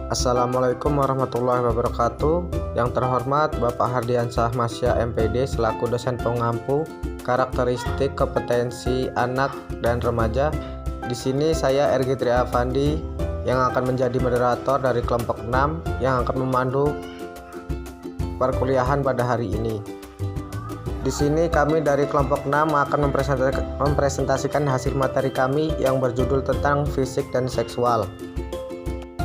Assalamualaikum warahmatullahi wabarakatuh. Yang terhormat Bapak Hardiansyah Masya MPD selaku dosen pengampu karakteristik kompetensi anak dan remaja. Di sini saya RG Tri Afandi yang akan menjadi moderator dari kelompok 6 yang akan memandu perkuliahan pada hari ini. Di sini kami dari kelompok 6 akan mempresentasikan hasil materi kami yang berjudul tentang fisik dan seksual.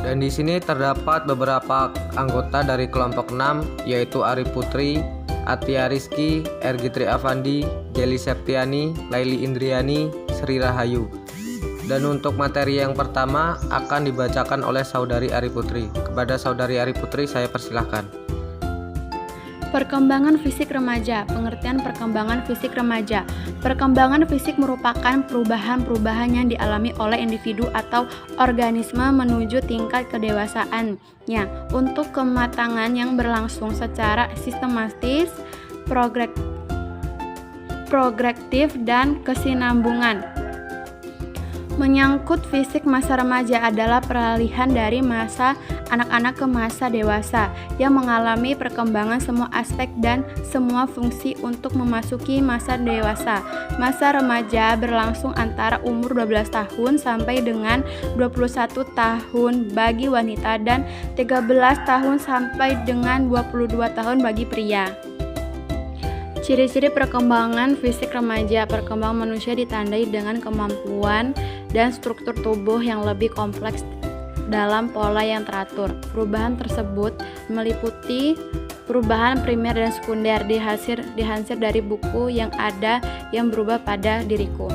Dan di sini terdapat beberapa anggota dari kelompok 6 yaitu Ari Putri, Atia Rizky, RG Tri Afandi, Jeli Septiani, Laili Indriani, Sri Rahayu. Dan untuk materi yang pertama akan dibacakan oleh Saudari Ari Putri. Kepada Saudari Ari Putri saya persilahkan. Perkembangan fisik remaja. Pengertian perkembangan fisik remaja. Perkembangan fisik merupakan perubahan-perubahan yang dialami oleh individu atau organisme menuju tingkat kedewasaannya untuk kematangan yang berlangsung secara sistematis, progresif, dan kesinambungan. Menyangkut fisik masa remaja adalah peralihan dari masa anak-anak ke masa dewasa yang mengalami perkembangan semua aspek dan semua fungsi untuk memasuki masa dewasa. Masa remaja berlangsung antara umur 12 tahun sampai dengan 21 tahun bagi wanita dan 13 tahun sampai dengan 22 tahun bagi pria. Ciri-ciri perkembangan fisik remaja. Perkembangan manusia ditandai dengan kemampuan dan struktur tubuh yang lebih kompleks dalam pola yang teratur. Perubahan tersebut meliputi perubahan primer dan sekunder dihasil dari buku yang ada yang berubah pada diriku.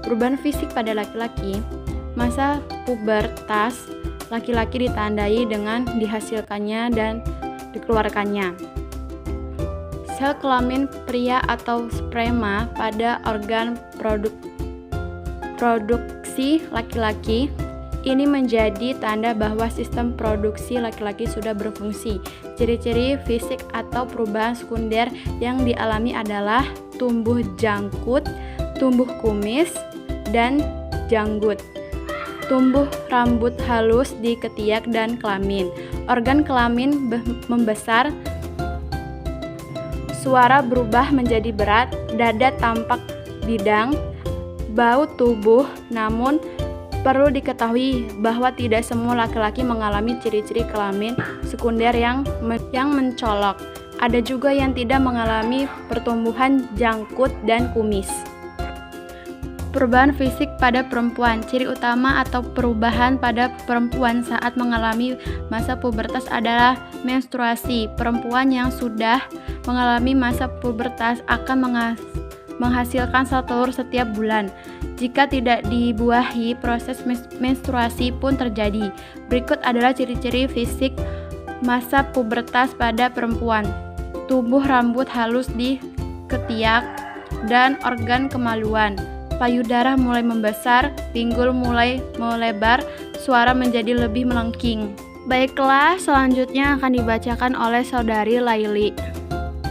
Perubahan fisik pada laki-laki. Masa pubertas laki-laki ditandai dengan dihasilkannya dan dikeluarkannya sel kelamin pria atau sperma pada organ produksi laki-laki. Ini menjadi tanda bahwa sistem produksi laki-laki sudah berfungsi. Ciri-ciri fisik atau perubahan sekunder yang dialami adalah tumbuh jangkut, tumbuh kumis, dan janggut. Tumbuh rambut halus di ketiak dan kelamin. Organ kelamin membesar. Suara berubah menjadi berat, dada tampak bidang, bau tubuh. Namun perlu diketahui bahwa tidak semua laki-laki mengalami ciri-ciri kelamin sekunder yang mencolok. Ada juga yang tidak mengalami pertumbuhan jangkut dan kumis. Perubahan fisik pada perempuan. Ciri utama atau perubahan pada perempuan saat mengalami masa pubertas adalah menstruasi. Perempuan yang sudah mengalami masa pubertas akan menghasilkan sel telur setiap bulan. Jika tidak dibuahi, proses menstruasi pun terjadi. Berikut adalah ciri-ciri fisik masa pubertas pada perempuan. Tumbuh rambut halus di ketiak dan organ kemaluan. Payudara mulai membesar, pinggul mulai melebar, suara menjadi lebih melengking. Baiklah, selanjutnya akan dibacakan oleh Saudari Laili.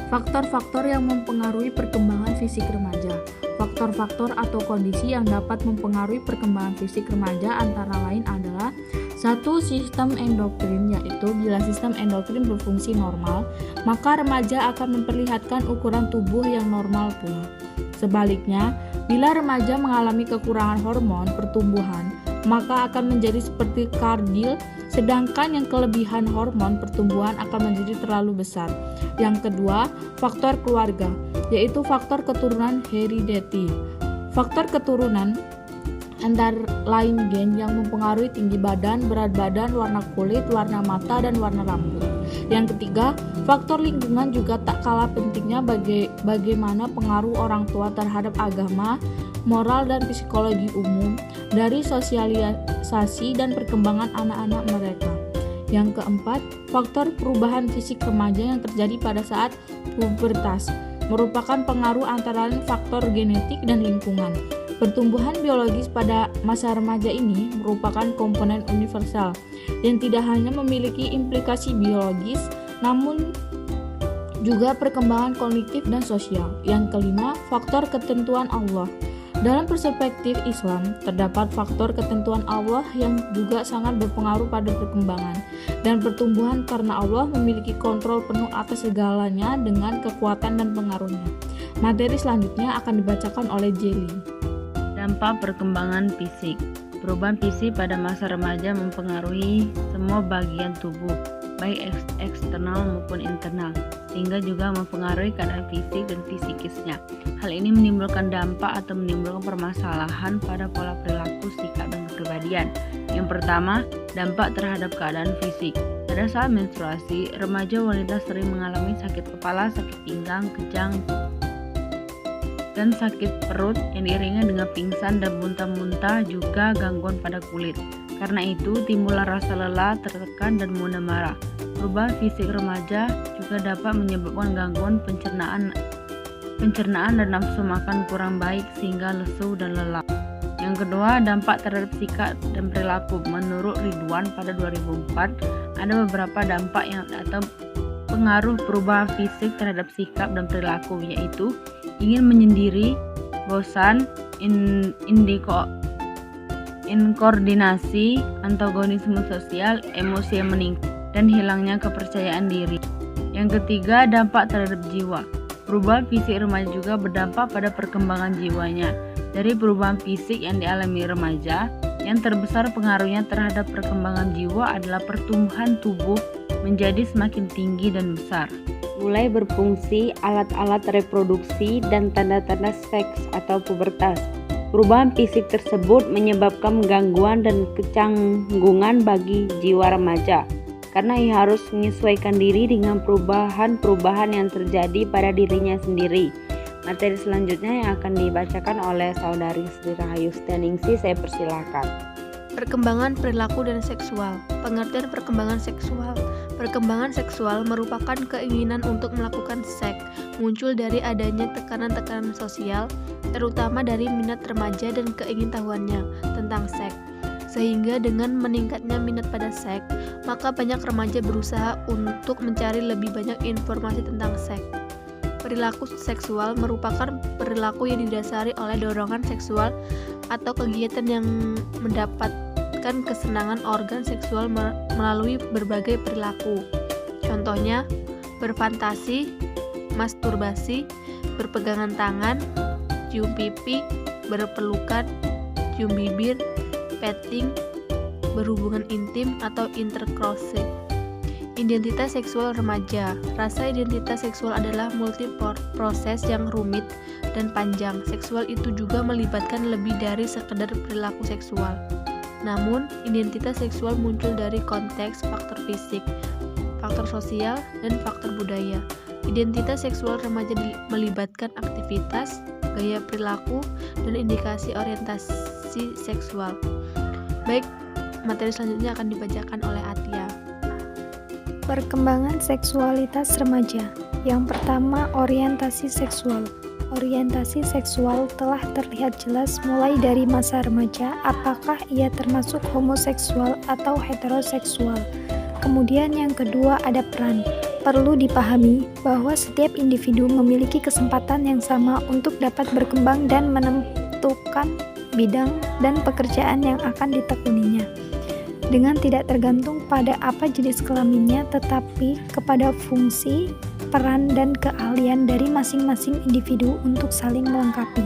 Faktor-faktor yang mempengaruhi perkembangan fisik remaja. Faktor-faktor atau kondisi yang dapat mempengaruhi perkembangan fisik remaja antara lain adalah 1. Sistem endokrin, yaitu bila sistem endokrin berfungsi normal, maka remaja akan memperlihatkan ukuran tubuh yang normal pula. Sebaliknya, bila remaja mengalami kekurangan hormon pertumbuhan, maka akan menjadi seperti kardil, sedangkan yang kelebihan hormon pertumbuhan akan menjadi terlalu besar. Yang kedua, faktor keluarga, yaitu faktor keturunan heredity. Faktor keturunan antara lain gen yang mempengaruhi tinggi badan, berat badan, warna kulit, warna mata, dan warna rambut. Yang ketiga, faktor lingkungan juga tak kalah pentingnya bagaimana pengaruh orang tua terhadap agama, moral, dan psikologi umum dari sosialisasi dan perkembangan anak-anak mereka. Yang keempat, faktor perubahan fisik remaja yang terjadi pada saat pubertas merupakan pengaruh antara lain faktor genetik dan lingkungan. Pertumbuhan biologis pada masa remaja ini merupakan komponen universal yang tidak hanya memiliki implikasi biologis, namun juga perkembangan kognitif dan sosial. Yang kelima, faktor ketentuan Allah. Dalam perspektif Islam, terdapat faktor ketentuan Allah yang juga sangat berpengaruh pada perkembangan dan pertumbuhan karena Allah memiliki kontrol penuh atas segalanya dengan kekuatan dan pengaruhnya. Materi selanjutnya akan dibacakan oleh Jelly. Dampak perkembangan fisik. Perubahan fisik pada masa remaja mempengaruhi semua bagian tubuh, baik eksternal maupun internal, sehingga juga mempengaruhi keadaan fisik dan psikisnya. Hal ini menimbulkan dampak atau menimbulkan permasalahan pada pola perilaku, sikap, dan kepribadian. Yang pertama, dampak terhadap keadaan fisik. Pada saat menstruasi, remaja wanita sering mengalami sakit kepala, sakit pinggang, kejang, dan sakit perut yang diiringi dengan pingsan dan muntah-muntah, juga gangguan pada kulit. Karena itu, timbullah rasa lelah, tertekan, dan mudah marah. Perubahan fisik remaja juga dapat menyebabkan gangguan pencernaan dan nafsu makan kurang baik sehingga lesu dan lelah. Yang kedua, dampak terhadap sikap dan perilaku. Menurut Ridwan pada 2004, ada beberapa dampak atau pengaruh perubahan fisik terhadap sikap dan perilaku, yaitu ingin menyendiri, bosan, inkoordinasi, antagonisme sosial, emosi yang meningkat, dan hilangnya kepercayaan diri. Yang ketiga, dampak terhadap jiwa. Perubahan fisik remaja juga berdampak pada perkembangan jiwanya. Dari perubahan fisik yang dialami remaja, yang terbesar pengaruhnya terhadap perkembangan jiwa adalah pertumbuhan tubuh menjadi semakin tinggi dan besar. Mulai berfungsi alat-alat reproduksi dan tanda-tanda seks atau pubertas. Perubahan fisik tersebut menyebabkan gangguan dan kecanggungan bagi jiwa remaja, karena ia harus menyesuaikan diri dengan perubahan-perubahan yang terjadi pada dirinya sendiri. Materi selanjutnya yang akan dibacakan oleh Saudari Sri Rahayu Setianingsih, saya persilakan. Perkembangan perilaku dan seksual. Pengertian perkembangan seksual. Perkembangan seksual merupakan keinginan untuk melakukan seks, muncul dari adanya tekanan-tekanan sosial, terutama dari minat remaja dan keingintahuannya tentang seks. Sehingga dengan meningkatnya minat pada seks, maka banyak remaja berusaha untuk mencari lebih banyak informasi tentang seks. Perilaku seksual merupakan perilaku yang didasari oleh dorongan seksual atau kegiatan yang mendapatkan kesenangan organ seksual melalui berbagai perilaku. Contohnya, berfantasi, masturbasi, berpegangan tangan, cium pipi, berpelukan, cium bibir, petting, berhubungan intim atau intercourse. Identitas seksual remaja. Rasa identitas seksual adalah multi-proses yang rumit dan panjang. Seksual itu juga melibatkan lebih dari sekedar perilaku seksual. Namun, identitas seksual muncul dari konteks faktor fisik, faktor sosial, dan faktor budaya. Identitas seksual remaja melibatkan aktivitas, gaya perilaku, dan indikasi orientasi seksual. Baik, materi selanjutnya akan dibacakan oleh Atia. Perkembangan seksualitas remaja. Yang pertama, orientasi seksual. Orientasi seksual telah terlihat jelas mulai dari masa remaja, apakah ia termasuk homoseksual atau heteroseksual. Kemudian yang kedua ada peran. Perlu dipahami bahwa setiap individu memiliki kesempatan yang sama untuk dapat berkembang dan menentukan bidang dan pekerjaan yang akan ditekuninya, dengan tidak tergantung pada apa jenis kelaminnya, tetapi kepada fungsi, peran, dan keahlian dari masing-masing individu untuk saling melengkapi.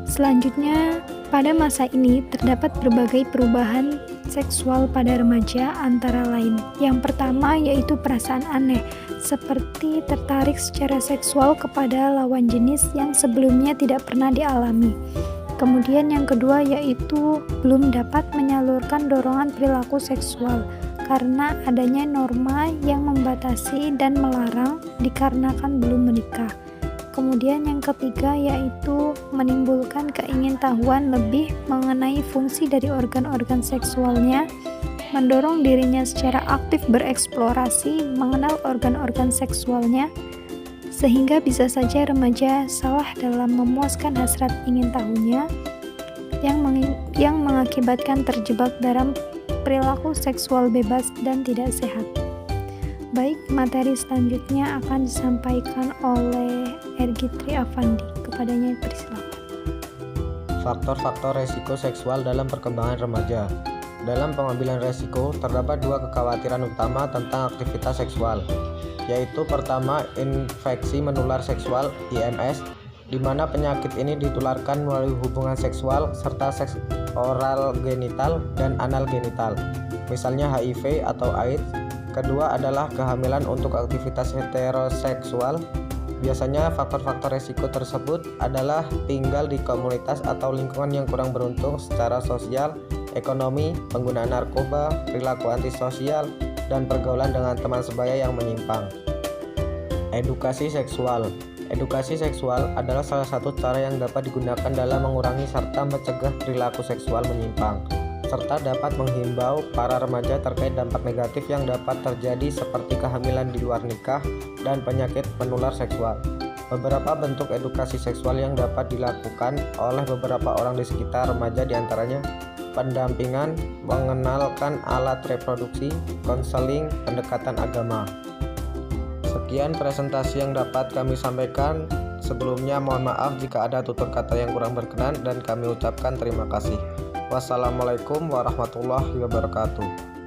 Selanjutnya, pada masa ini terdapat berbagai perubahan seksual pada remaja, antara lain yang pertama yaitu perasaan aneh, seperti tertarik secara seksual kepada lawan jenis yang sebelumnya tidak pernah dialami. Kemudian yang kedua yaitu belum dapat menyalurkan dorongan perilaku seksual karena adanya norma yang membatasi dan melarang dikarenakan belum menikah. Kemudian yang ketiga yaitu menimbulkan keingintahuan lebih mengenai fungsi dari organ-organ seksualnya, mendorong dirinya secara aktif bereksplorasi mengenal organ-organ seksualnya, sehingga bisa saja remaja salah dalam memuaskan hasrat ingin tahunya yang mengakibatkan terjebak dalam perilaku seksual bebas dan tidak sehat. Baik, materi selanjutnya akan disampaikan oleh Ergitri Afandi. Kepadanya persilakan. Faktor-faktor resiko seksual dalam perkembangan remaja. Dalam pengambilan resiko, terdapat dua kekhawatiran utama tentang aktivitas seksual, yaitu pertama, infeksi menular seksual (IMS), di mana penyakit ini ditularkan melalui hubungan seksual serta seks oral genital dan anal genital, misalnya HIV atau AIDS. Kedua adalah kehamilan untuk aktivitas heteroseksual. Biasanya faktor-faktor resiko tersebut adalah tinggal di komunitas atau lingkungan yang kurang beruntung secara sosial, ekonomi, penggunaan narkoba, perilaku antisosial, dan pergaulan dengan teman sebaya yang menyimpang. Edukasi seksual. Edukasi seksual adalah salah satu cara yang dapat digunakan dalam mengurangi serta mencegah perilaku seksual menyimpang, serta dapat menghimbau para remaja terkait dampak negatif yang dapat terjadi seperti kehamilan di luar nikah dan penyakit menular seksual. Beberapa bentuk edukasi seksual yang dapat dilakukan oleh beberapa orang di sekitar remaja diantaranya pendampingan, mengenalkan alat reproduksi, konseling, pendekatan agama. Sekian presentasi yang dapat kami sampaikan. Sebelumnya mohon maaf jika ada tutur kata yang kurang berkenan dan kami ucapkan terima kasih. Wassalamualaikum warahmatullahi wabarakatuh.